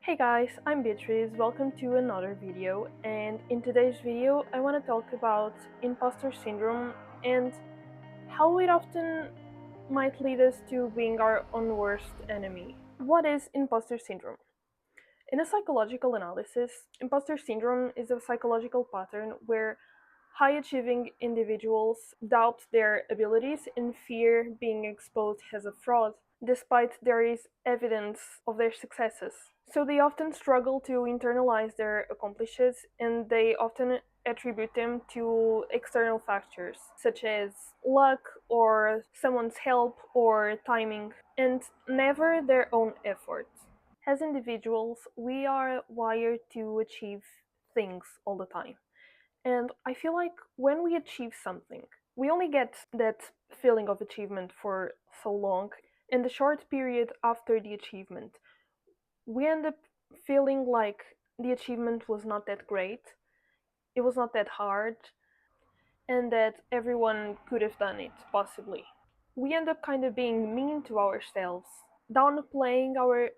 Hey guys, I'm Beatrice. Welcome to another video. And in today's video, I want to talk about imposter syndrome and how it often might lead us to being our own worst enemy. What is imposter syndrome? In a psychological analysis, imposter syndrome is a psychological pattern where high achieving individuals doubt their abilities and fear being exposed as a fraud, despite there is evidence of their successes. So they often struggle to internalize their accomplishments and they often attribute them to external factors such as luck or someone's help or timing and never their own effort. As individuals, we are wired to achieve things all the time. And I feel like when we achieve something, we only get that feeling of achievement for so long. In the short period after the achievement, we end up feeling like the achievement was not that great, it was not that hard, and that everyone could have done it, possibly. We end up kind of being mean to ourselves, downplaying our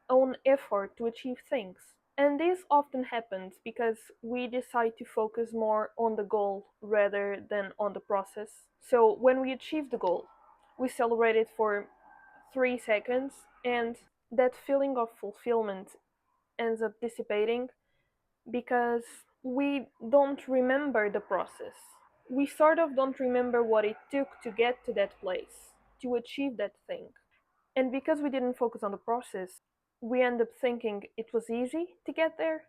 own effort to achieve things. And this often happens because we decide to focus more on the goal rather than on the process. So when we achieve the goal, we celebrate it for 3 seconds, and that feeling of fulfillment ends up dissipating because we don't remember the process. We sort of don't remember what it took to get to that place, to achieve that thing. And because we didn't focus on the process, we end up thinking it was easy to get there,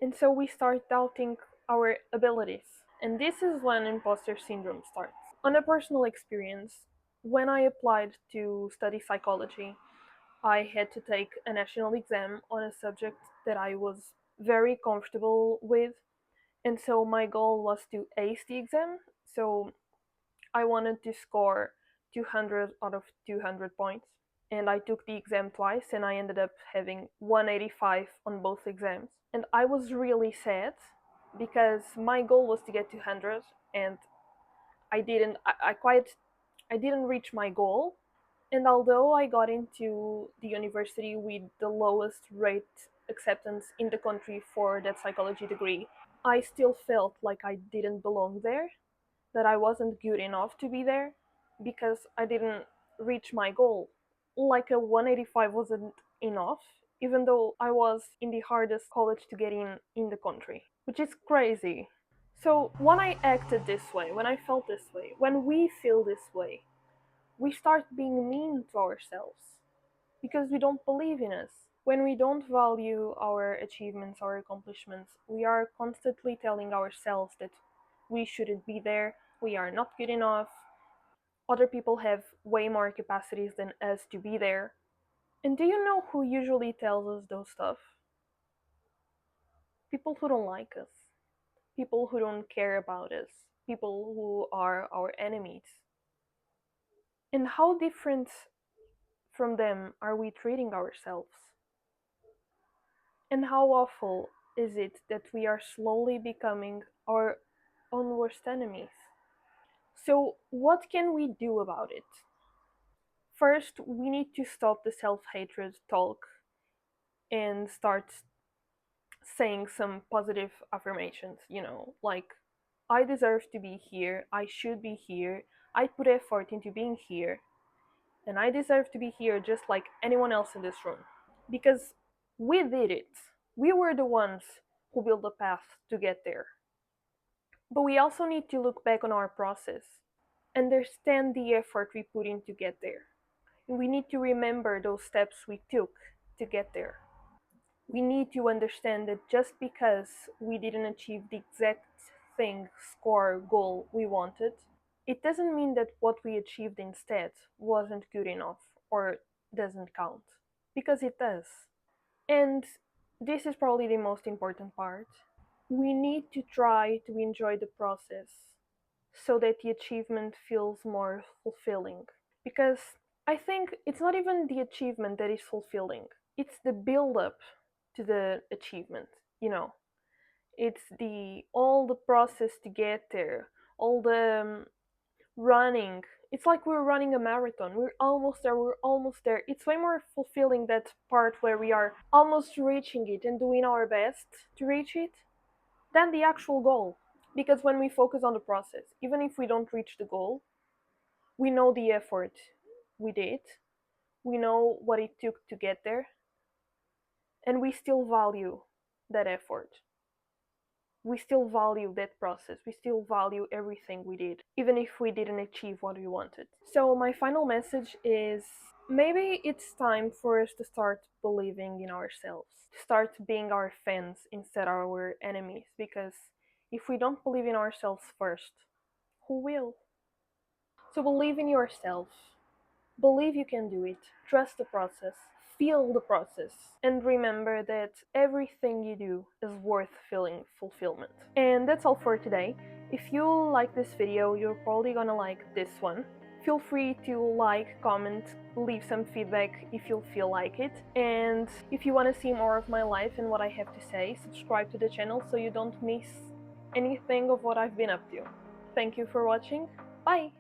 and so we start doubting our abilities. And this is when imposter syndrome starts. On a personal experience, when I applied to study psychology, I had to take a national exam on a subject that I was very comfortable with, and so my goal was to ace the exam. So I wanted to score 200 out of 200 points. And I took the exam twice and I ended up having 185 on both exams. And I was really sad because my goal was to get 200 and I didn't I didn't reach my goal. And although I got into the university with the lowest rate acceptance in the country for that psychology degree, I still felt like I didn't belong there, that I wasn't good enough to be there because I didn't reach my goal. Like a 185 wasn't enough, even though I was in the hardest college to get in the country, which is crazy. So when I acted this way, when I felt this way, when we feel this way, we start being mean to ourselves because we don't believe in us. When we don't value our achievements, our accomplishments, we are constantly telling ourselves that we shouldn't be there, we are not good enough, other people have way more capacities than us to be there. And do you know who usually tells us those stuff? People who don't like us, people who don't care about us, people who are our enemies. And how different from them are we treating ourselves? And how awful is it that we are slowly becoming our own worst enemies? So, what can we do about it? First, we need to stop the self hatred talk and start saying some positive affirmations, like, I deserve to be here, I should be here, I put effort into being here, and I deserve to be here just like anyone else in this room. Because we did it. We were the ones who built the path to get there. But we also need to look back on our process, understand the effort we put in to get there. And we need to remember those steps we took to get there. We need to understand that just because we didn't achieve the exact thing, score, goal we wanted, it doesn't mean that what we achieved instead wasn't good enough or doesn't count. Because it does. And this is probably the most important part. We need to try to enjoy the process so that the achievement feels more fulfilling. Because I think it's not even the achievement that is fulfilling, it's the build up to the achievement, you know. It's the all the process to get there, all the running It's like we're running a marathon. We're almost there, we're almost there. It's way more fulfilling, that part where we are almost reaching it and doing our best to reach it, than the actual goal. Because when we focus on the process, even if we don't reach the goal, we know the effort we did, we know what it took to get there, and we still value that effort. We still value that process. We still value everything we did, even if we didn't achieve what we wanted. So, my final message is, maybe it's time for us to start believing in ourselves, to start being our fans instead of our enemies, because if we don't believe in ourselves first, who will? So, believe in yourself. Believe you can do it. Trust the process. Feel the process. And remember that everything you do is worth feeling fulfillment. And that's all for today. If you like this video, you're probably gonna like this one. Feel free to like, comment, leave some feedback if you feel like it. And if you want to see more of my life and what I have to say, subscribe to the channel so you don't miss anything of what I've been up to. Thank you for watching. Bye!